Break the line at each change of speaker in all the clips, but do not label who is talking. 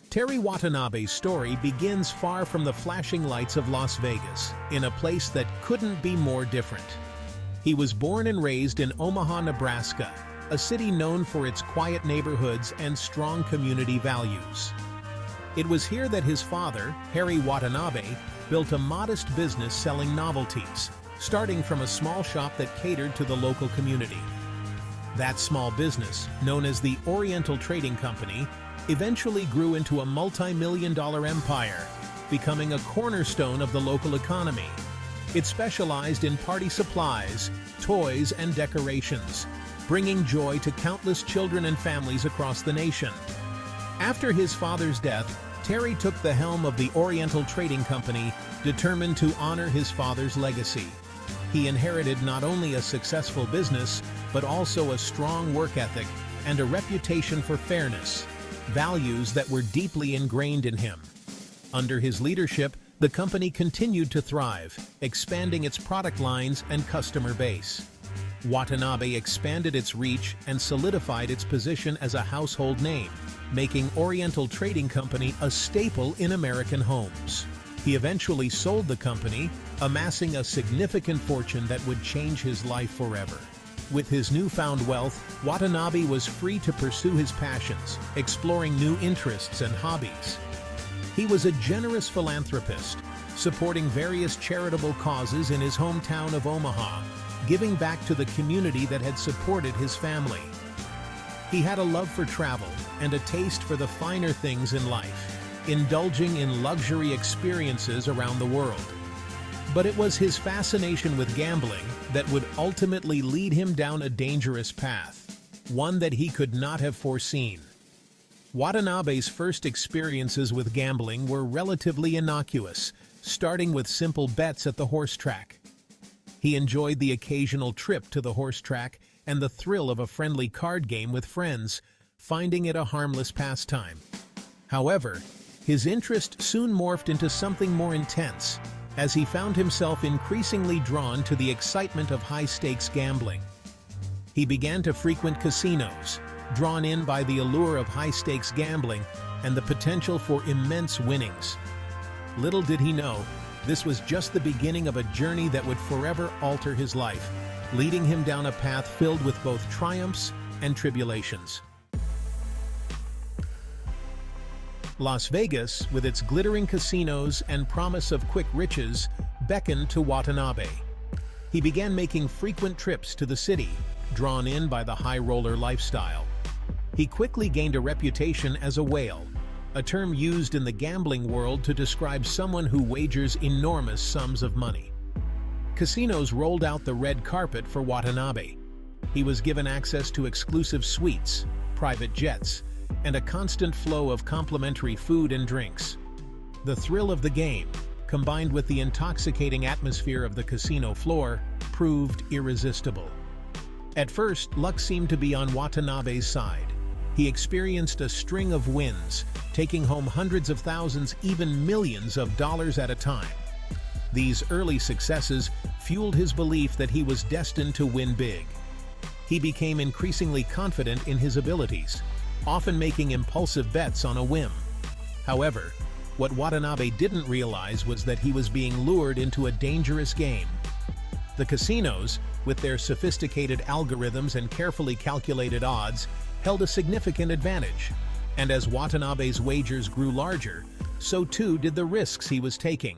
Terry Watanabe's story begins far from the flashing lights of Las Vegas, in a place that couldn't be more different. He was born and raised in Omaha, Nebraska, a city known for its quiet neighborhoods and strong community values. It was here that his father, Harry Watanabe, built a modest business selling novelties, starting from a small shop that catered to the local community. That small business, known as the Oriental Trading Company, eventually grew into a multi-million-dollar empire, becoming a cornerstone of the local economy. It specialized in party supplies, toys, and decorations, bringing joy to countless children and families across the nation. After his father's death, Terry took the helm of the Oriental Trading Company, determined to honor his father's legacy. He inherited not only a successful business, but also a strong work ethic and a reputation for fairness, values that were deeply ingrained in him. Under his leadership, the company continued to thrive, expanding its product lines and customer base. Watanabe expanded its reach and solidified its position as a household name, making Oriental Trading Company a staple in American homes. He eventually sold the company, amassing a significant fortune that would change his life forever. With his newfound wealth, Watanabe was free to pursue his passions, exploring new interests and hobbies. He was a generous philanthropist, supporting various charitable causes in his hometown of Omaha, giving back to the community that had supported his family. He had a love for travel and a taste for the finer things in life, indulging in luxury experiences around the world. But it was his fascination with gambling that would ultimately lead him down a dangerous path, one that he could not have foreseen. Watanabe's first experiences with gambling were relatively innocuous, starting with simple bets at the horse track. He enjoyed the occasional trip to the horse track and the thrill of a friendly card game with friends, finding it a harmless pastime. However, his interest soon morphed into something more intense, as he found himself increasingly drawn to the excitement of high-stakes gambling. He began to frequent casinos, drawn in by the allure of high-stakes gambling and the potential for immense winnings. Little did he know, this was just the beginning of a journey that would forever alter his life, leading him down a path filled with both triumphs and tribulations. Las Vegas, with its glittering casinos and promise of quick riches, beckoned to Watanabe. He began making frequent trips to the city, drawn in by the high-roller lifestyle. He quickly gained a reputation as a whale, a term used in the gambling world to describe someone who wagers enormous sums of money. Casinos rolled out the red carpet for Watanabe. He was given access to exclusive suites, private jets, and a constant flow of complimentary food and drinks. The thrill of the game, combined with the intoxicating atmosphere of the casino floor, proved irresistible. At first, luck seemed to be on Watanabe's side. He experienced a string of wins, taking home hundreds of thousands, even millions of dollars at a time. These early successes fueled his belief that he was destined to win big. He became increasingly confident in his abilities, often making impulsive bets on a whim. However, what Watanabe didn't realize was that he was being lured into a dangerous game. The casinos, with their sophisticated algorithms and carefully calculated odds, held a significant advantage, and as Watanabe's wagers grew larger, so too did the risks he was taking.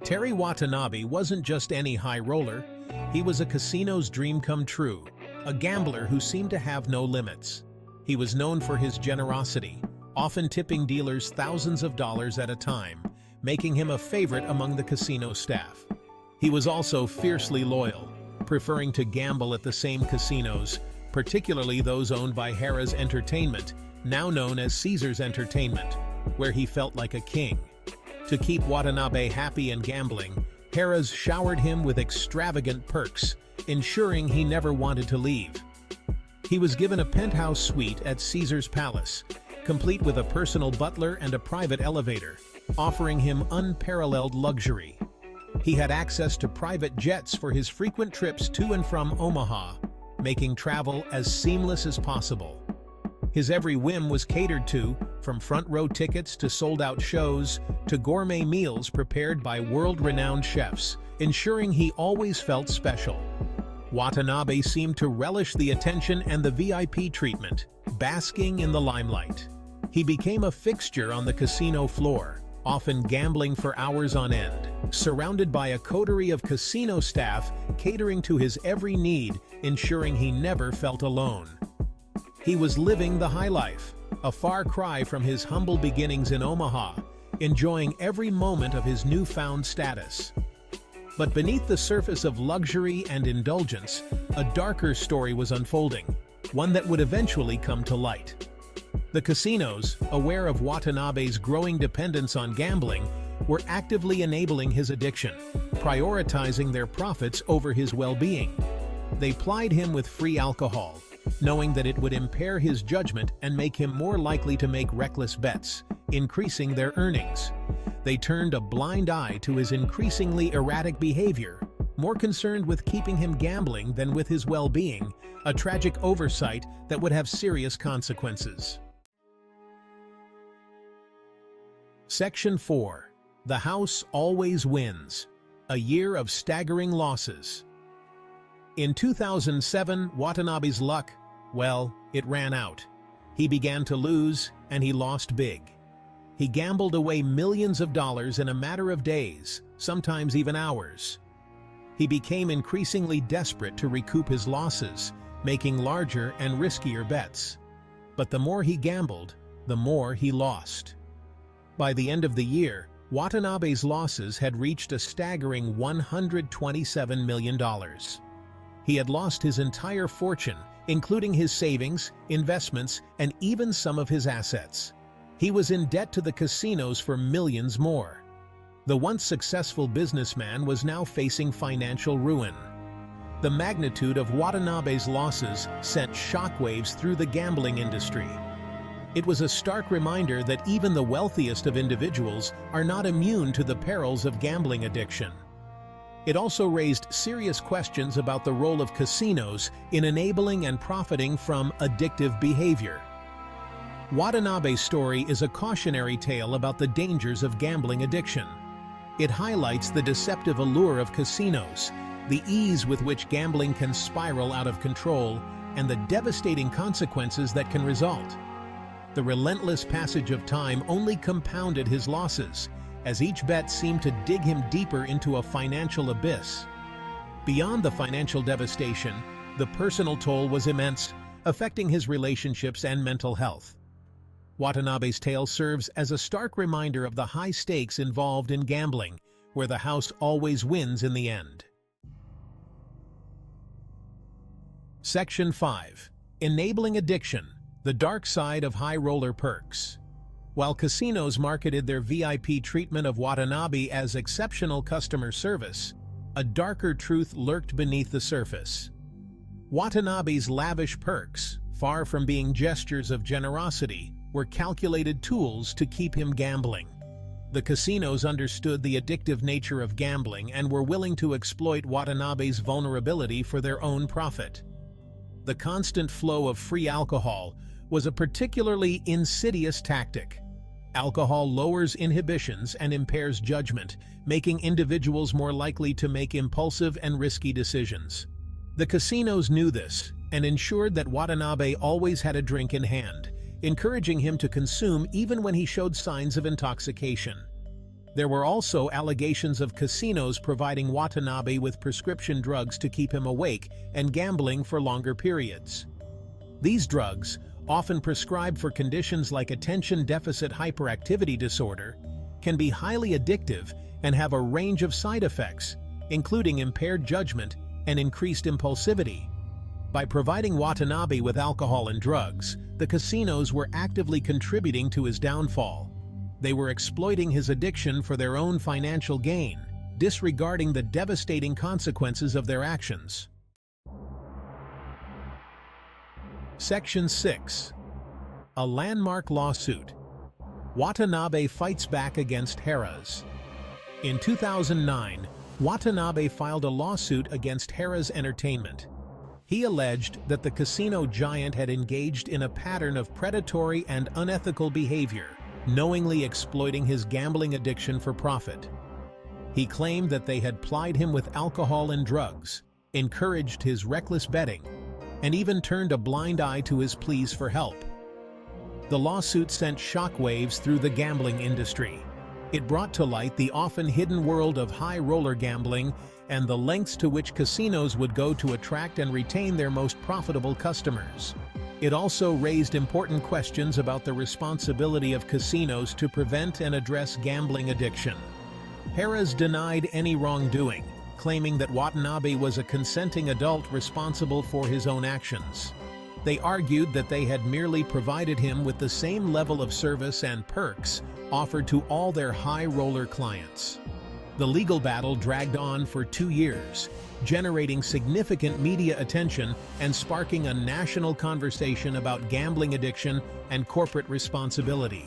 Terry Watanabe wasn't just any high roller, he was a casino's dream come true, a gambler who seemed to have no limits. He was known for his generosity, often tipping dealers thousands of dollars at a time, making him a favorite among the casino staff. He was also fiercely loyal, preferring to gamble at the same casinos, particularly those owned by Harrah's Entertainment, now known as Caesars Entertainment, where he felt like a king. To keep Watanabe happy and gambling, Harrah's showered him with extravagant perks, ensuring he never wanted to leave. He was given a penthouse suite at Caesar's Palace, complete with a personal butler and a private elevator, offering him unparalleled luxury. He had access to private jets for his frequent trips to and from Omaha, making travel as seamless as possible. His every whim was catered to, from front-row tickets to sold-out shows to gourmet meals prepared by world-renowned chefs, ensuring he always felt special. Watanabe seemed to relish the attention and the VIP treatment, basking in the limelight. He became a fixture on the casino floor, often gambling for hours on end, surrounded by a coterie of casino staff catering to his every need, ensuring he never felt alone. He was living the high life, a far cry from his humble beginnings in Omaha, enjoying every moment of his newfound status. But beneath the surface of luxury and indulgence, a darker story was unfolding, one that would eventually come to light. The casinos, aware of Watanabe's growing dependence on gambling, were actively enabling his addiction, prioritizing their profits over his well-being. They plied him with free alcohol, knowing that it would impair his judgment and make him more likely to make reckless bets, increasing their earnings. They turned a blind eye to his increasingly erratic behavior, more concerned with keeping him gambling than with his well-being, a tragic oversight that would have serious consequences. Section 4. The House Always Wins. A year of staggering losses. In 2007, Watanabe's luck, well, it ran out. He began to lose, and he lost big. He gambled away millions of dollars in a matter of days, sometimes even hours. He became increasingly desperate to recoup his losses, making larger and riskier bets. But the more he gambled, the more he lost. By the end of the year, Watanabe's losses had reached a staggering $127 million. He had lost his entire fortune, including his savings, investments, and even some of his assets. He was in debt to the casinos for millions more. The once successful businessman was now facing financial ruin. The magnitude of Watanabe's losses sent shockwaves through the gambling industry. It was a stark reminder that even the wealthiest of individuals are not immune to the perils of gambling addiction. It also raised serious questions about the role of casinos in enabling and profiting from addictive behavior. Watanabe's story is a cautionary tale about the dangers of gambling addiction. It highlights the deceptive allure of casinos, the ease with which gambling can spiral out of control, and the devastating consequences that can result. The relentless passage of time only compounded his losses, as each bet seemed to dig him deeper into a financial abyss. Beyond the financial devastation, the personal toll was immense, affecting his relationships and mental health. Watanabe's tale serves as a stark reminder of the high stakes involved in gambling, where the house always wins in the end. Section 5. Enabling Addiction. The Dark Side of High Roller Perks. While casinos marketed their VIP treatment of Watanabe as exceptional customer service, a darker truth lurked beneath the surface. Watanabe's lavish perks, far from being gestures of generosity, were calculated tools to keep him gambling. The casinos understood the addictive nature of gambling and were willing to exploit Watanabe's vulnerability for their own profit. The constant flow of free alcohol was a particularly insidious tactic. Alcohol lowers inhibitions and impairs judgment, making individuals more likely to make impulsive and risky decisions. The casinos knew this and ensured that Watanabe always had a drink in hand, encouraging him to consume even when he showed signs of intoxication. There were also allegations of casinos providing Watanabe with prescription drugs to keep him awake and gambling for longer periods. These drugs, often prescribed for conditions like attention deficit hyperactivity disorder, can be highly addictive and have a range of side effects, including impaired judgment and increased impulsivity. By providing Watanabe with alcohol and drugs, the casinos were actively contributing to his downfall. They were exploiting his addiction for their own financial gain, disregarding the devastating consequences of their actions. Section 6. A landmark lawsuit. Watanabe fights back against Harrah's. In 2009, Watanabe filed a lawsuit against Harrah's Entertainment. He alleged that the casino giant had engaged in a pattern of predatory and unethical behavior, knowingly exploiting his gambling addiction for profit. He claimed that they had plied him with alcohol and drugs, encouraged his reckless betting, and even turned a blind eye to his pleas for help. The lawsuit sent shockwaves through the gambling industry. It brought to light the often hidden world of high roller gambling and the lengths to which casinos would go to attract and retain their most profitable customers. It also raised important questions about the responsibility of casinos to prevent and address gambling addiction. Harrah's denied any wrongdoing, claiming that Watanabe was a consenting adult responsible for his own actions. They argued that they had merely provided him with the same level of service and perks offered to all their high roller clients. The legal battle dragged on for 2 years, generating significant media attention and sparking a national conversation about gambling addiction and corporate responsibility.